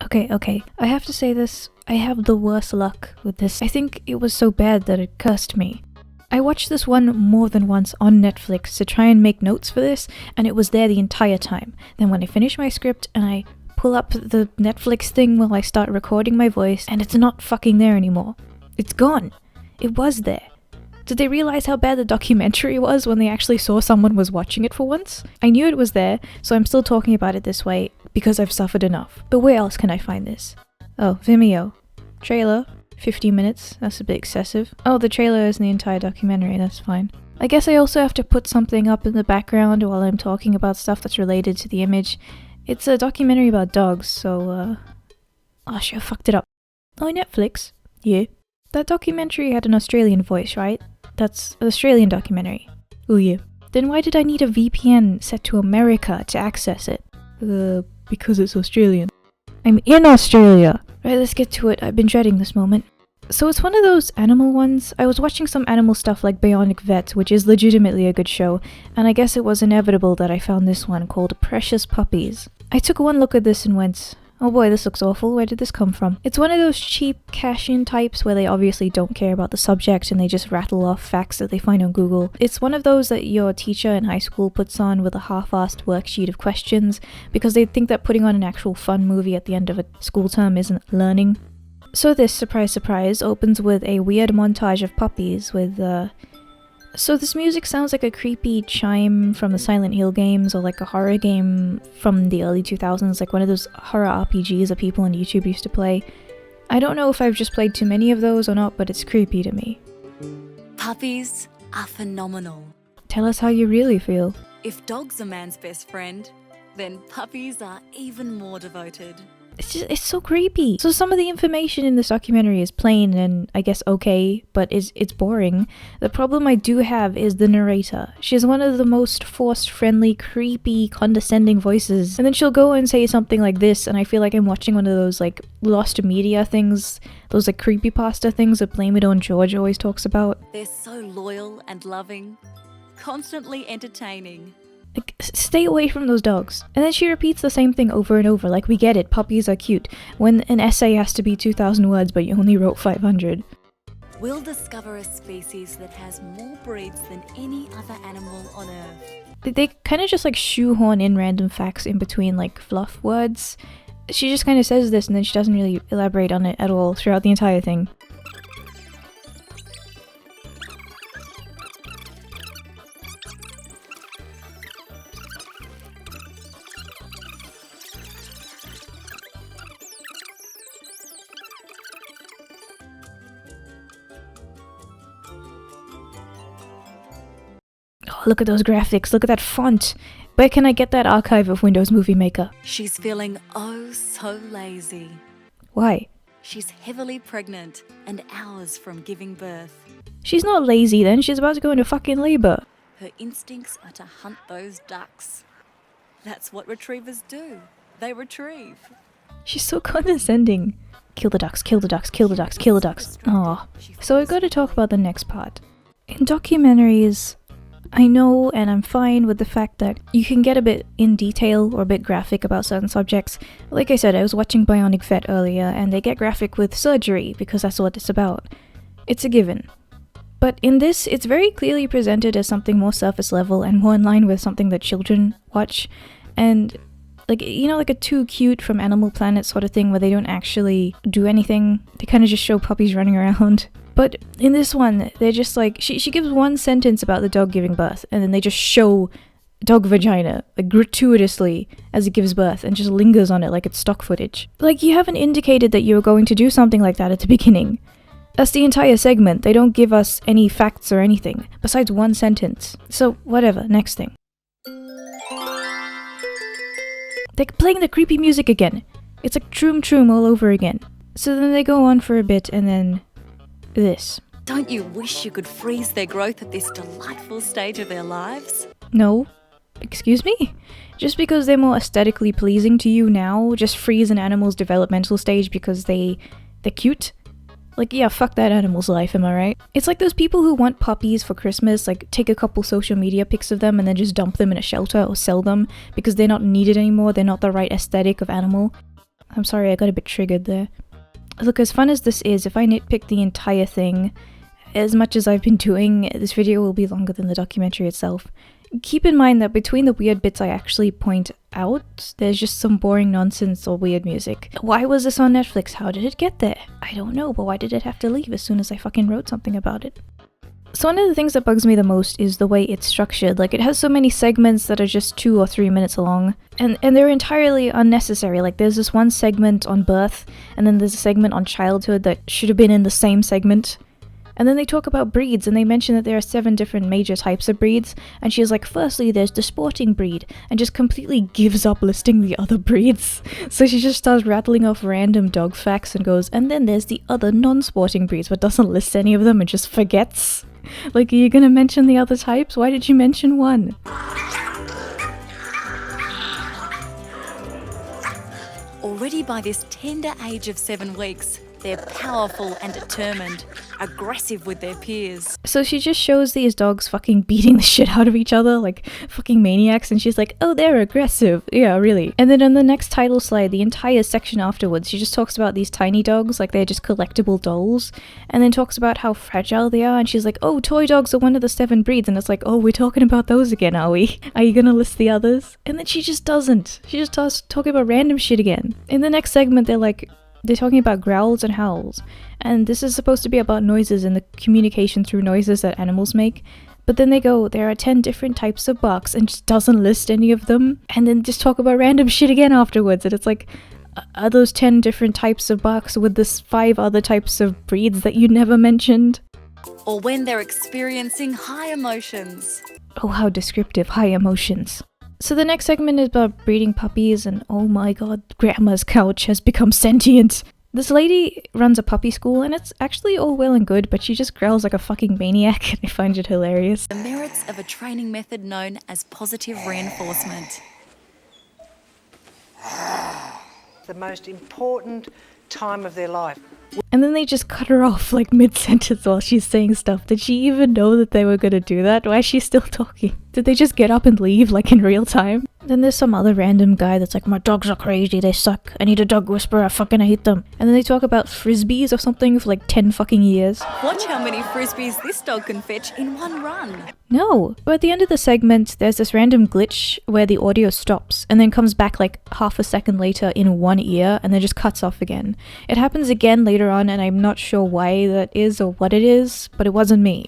Okay, I have to say this. I have the worst luck with this. I think it was so bad that it cursed me. I watched this one more than once on Netflix to try and make notes for this, and it was there the entire time. Then when I finish my script and I pull up the Netflix thing while I start recording my voice, and it's not fucking there anymore. It's gone. It was there. Did they realize how bad the documentary was when they actually saw someone was watching it for once? I knew it was there, so I'm still talking about it this way because I've suffered enough. But where else can I find this? Oh, Vimeo. Trailer. 50 minutes. That's a bit excessive. Oh, the trailer isn't the entire documentary. That's fine. I guess I also have to put something up in the background while I'm talking about stuff that's related to the image. It's a documentary about dogs, so, oh shit, I fucked it up. Oh, Netflix? Yeah. That documentary had an Australian voice, right? That's an Australian documentary. Oh yeah. Then why did I need a VPN set to America to access it? Because it's Australian. I'm in Australia! Right, let's get to it. I've been dreading this moment. So it's one of those animal ones. I was watching some animal stuff like Bionic Vet, which is legitimately a good show, and I guess it was inevitable that I found this one called Precious Puppies. I took one look at this and went, oh boy, this looks awful, where did this come from? It's one of those cheap cash-in types where they obviously don't care about the subject and they just rattle off facts that they find on Google. It's one of those that your teacher in high school puts on with a half-assed worksheet of questions because they think that putting on an actual fun movie at the end of a school term isn't learning. So this, surprise surprise, opens with a weird montage of puppies with, So this music sounds like a creepy chime from the Silent Hill games or like a horror game from the early 2000s, like one of those horror RPGs that people on YouTube used to play. I don't know if I've just played too many of those or not, but it's creepy to me. Puppies are phenomenal. Tell us how you really feel. If dogs are man's best friend, then puppies are even more devoted. It's so creepy. So some of the information in this documentary is plain and I guess okay, but it's boring. The problem I do have is the narrator. She has one of the most forced, friendly, creepy, condescending voices. And then she'll go and say something like this and I feel like I'm watching one of those like lost media things, those like creepypasta things that Blame It on George always talks about. They're so loyal and loving, constantly entertaining. Like, stay away from those dogs. And then she repeats the same thing over and over, like we get it, puppies are cute, when an essay has to be 2,000 words but you only wrote 500. We'll discover a species that has more breeds than any other animal on Earth. They kind of just like shoehorn in random facts in between like fluff words. She just kind of says this and then she doesn't really elaborate on it at all throughout the entire thing. Look at those graphics, look at that font. Where can I get that archive of Windows Movie Maker? She's feeling oh so lazy. Why? She's heavily pregnant and hours from giving birth. She's not lazy then, she's about to go into fucking labor. Her instincts are to hunt those ducks. That's what retrievers do. They retrieve. She's so condescending. Kill the ducks, kill the ducks, kill the ducks, kill the ducks. Aww. So I've got to talk about the next part. In documentaries, I know and I'm fine with the fact that you can get a bit in detail or a bit graphic about certain subjects. Like I said, I was watching Bionic Vet earlier and they get graphic with surgery because that's what it's about. It's a given. But in this, it's very clearly presented as something more surface level and more in line with something that children watch. And like, you know, like a Too Cute from Animal Planet sort of thing where they don't actually do anything. They kind of just show puppies running around. But in this one, they're just like, she gives one sentence about the dog giving birth, and then they just show dog vagina, like gratuitously, as it gives birth, and just lingers on it like it's stock footage. Like, you haven't indicated that you were going to do something like that at the beginning. That's the entire segment. They don't give us any facts or anything, besides one sentence. So, whatever, next thing. They're playing the creepy music again. It's like Troom Troom all over again. So then they go on for a bit, and then this. Don't you wish you could freeze their growth at this delightful stage of their lives? No. Excuse me? Just because they're more aesthetically pleasing to you now, just freeze an animal's developmental stage because they're cute? Like, yeah, fuck that animal's life, am I right? It's like those people who want puppies for Christmas, like take a couple social media pics of them and then just dump them in a shelter or sell them because they're not needed anymore, they're not the right aesthetic of animal. I'm sorry, I got a bit triggered there. Look, as fun as this is, if I nitpick the entire thing, as much as I've been doing, this video will be longer than the documentary itself. Keep in mind that between the weird bits I actually point out, there's just some boring nonsense or weird music. Why was this on Netflix? How did it get there? I don't know, but why did it have to leave as soon as I fucking wrote something about it? So one of the things that bugs me the most is the way it's structured. Like, it has so many segments that are just 2 or 3 minutes long, and they're entirely unnecessary. Like, there's this one segment on birth, and then there's a segment on childhood that should have been in the same segment. And then they talk about breeds, and they mention that there are 7 different major types of breeds, and she's like, firstly, there's the sporting breed, and just completely gives up listing the other breeds. So she just starts rattling off random dog facts and goes, and then there's the other non-sporting breeds, but doesn't list any of them and just forgets. Like, are you gonna mention the other types? Why did you mention one? Already by this tender age of 7 weeks, they're powerful and determined, aggressive with their peers. So she just shows these dogs fucking beating the shit out of each other like fucking maniacs, and she's like, oh, they're aggressive. Yeah, really. And then on the next title slide, the entire section afterwards, she just talks about these tiny dogs, like they're just collectible dolls, and then talks about how fragile they are, and she's like, oh, toy dogs are one of the 7 breeds, and it's like, oh, we're talking about those again, are we? Are you gonna list the others? And then she just doesn't. She just starts talking about random shit again. In the next segment, they're talking about growls and howls, and this is supposed to be about noises and the communication through noises that animals make, but then they go, there are 10 different types of barks, and just doesn't list any of them, and then just talk about random shit again afterwards, and it's like, are those 10 different types of barks with this 5 other types of breeds that you never mentioned? Or when they're experiencing high emotions. Oh, how descriptive, high emotions. So the next segment is about breeding puppies, and oh my god, Grandma's couch has become sentient. This lady runs a puppy school, and it's actually all well and good, but she just growls like a fucking maniac, and I find it hilarious. The merits of a training method known as positive reinforcement. The most important time of their life. And then they just cut her off like mid-sentence while she's saying stuff. Did she even know that they were gonna do that? Why is she still talking? Did they just get up and leave like in real time? Then there's some other random guy that's like, my dogs are crazy, they suck, I need a dog whisperer, I fucking hate them. And then they talk about frisbees or something for like 10 fucking years. Watch how many frisbees this dog can fetch in one run. No, but at the end of the segment, there's this random glitch where the audio stops and then comes back like half a second later in one ear and then just cuts off again. It happens again later on, and I'm not sure why that is or what it is, but it wasn't me.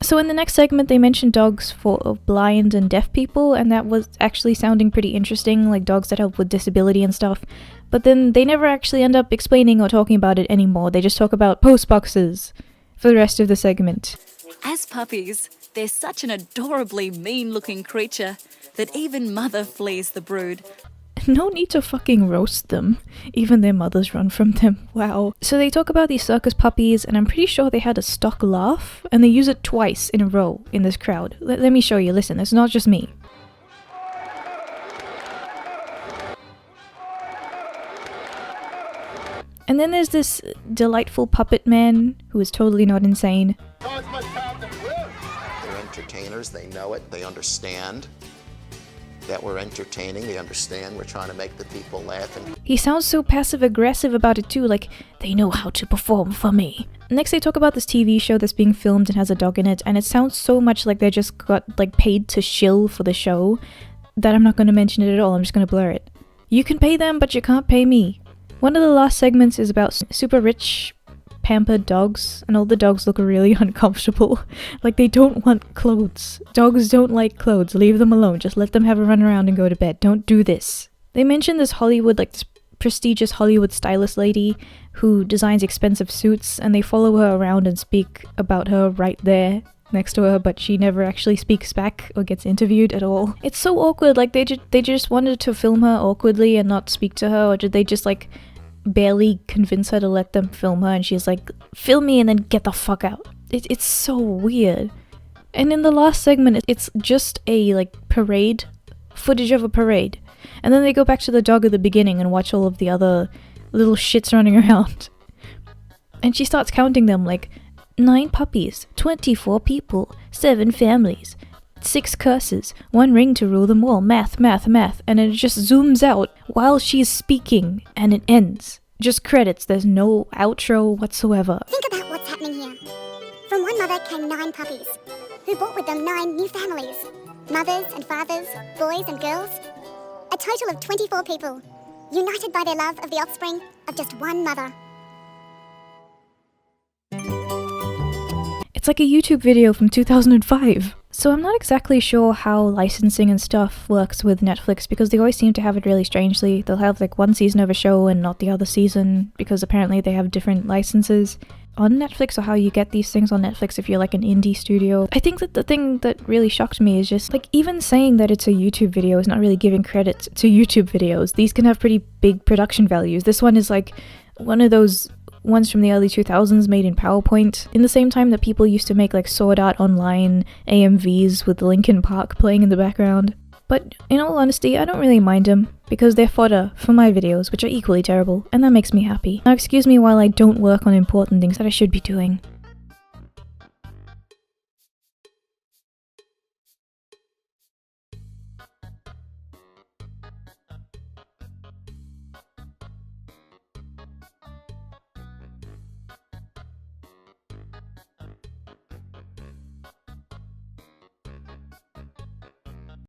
So in the next segment, they mentioned dogs for blind and deaf people, and that was actually sounding pretty interesting, like dogs that help with disability and stuff. But then they never actually end up explaining or talking about it anymore. They just talk about post boxes for the rest of the segment. As puppies, they're such an adorably mean-looking creature that even mother flees the brood. No need to fucking roast them. Even their mothers run from them. Wow. So they talk about these circus puppies, and I'm pretty sure they had a stock laugh, and they use it twice in a row in this crowd. Let me show you. Listen, it's not just me. And then there's this delightful puppet man who is totally not insane. They're entertainers, they know it, they understand that we're entertaining, they understand we're trying to make the people laugh. And he sounds so passive-aggressive about it too, like, they know how to perform for me. Next they talk about this TV show that's being filmed and has a dog in it, and it sounds so much like they just got like paid to shill for the show that I'm not going to mention it at all. I'm just going to blur it. You can pay them, but you can't pay me. One of the last segments is about super rich pampered dogs, and all the dogs look really uncomfortable. Like they don't want clothes. Dogs don't like clothes. Leave them alone. Just let them have a run around and go to bed. Don't do this. They mention this Hollywood, like this prestigious Hollywood stylist lady who designs expensive suits, and they follow her around and speak about her right there next to her, but she never actually speaks back or gets interviewed at all. It's so awkward. Like they just wanted to film her awkwardly and not speak to her, or did they just like barely convince her to let them film her, and she's like, film me and then get the fuck out. It's so weird. And in the last segment, it's just a like parade, footage of a parade, and then they go back to the dog at the beginning and watch all of the other little shits running around, and she starts counting them like 9 puppies, 24 people, 7 families, 6 curses, 1 ring to rule them all, math, math, math, and it just zooms out while she's speaking, and it ends. Just credits, there's no outro whatsoever. Think about what's happening here. From one mother came 9 puppies, who brought with them 9 new families. Mothers and fathers, boys and girls. A total of 24 people, united by their love of the offspring of just one mother. It's like a YouTube video from 2005. So I'm not exactly sure how licensing and stuff works with Netflix, because they always seem to have it really strangely. They'll have like one season of a show and not the other season, because apparently they have different licenses on Netflix, or how you get these things on Netflix if you're like an indie studio. I think that the thing that really shocked me is just like, even saying that it's a YouTube video is not really giving credit to YouTube videos. These can have pretty big production values. This one is like one of those ones from the early 2000s made in PowerPoint, in the same time that people used to make like Sword Art Online AMVs with Linkin Park playing in the background. But in all honesty, I don't really mind them, because they're fodder for my videos, which are equally terrible, and that makes me happy. Now excuse me while I don't work on important things that I should be doing.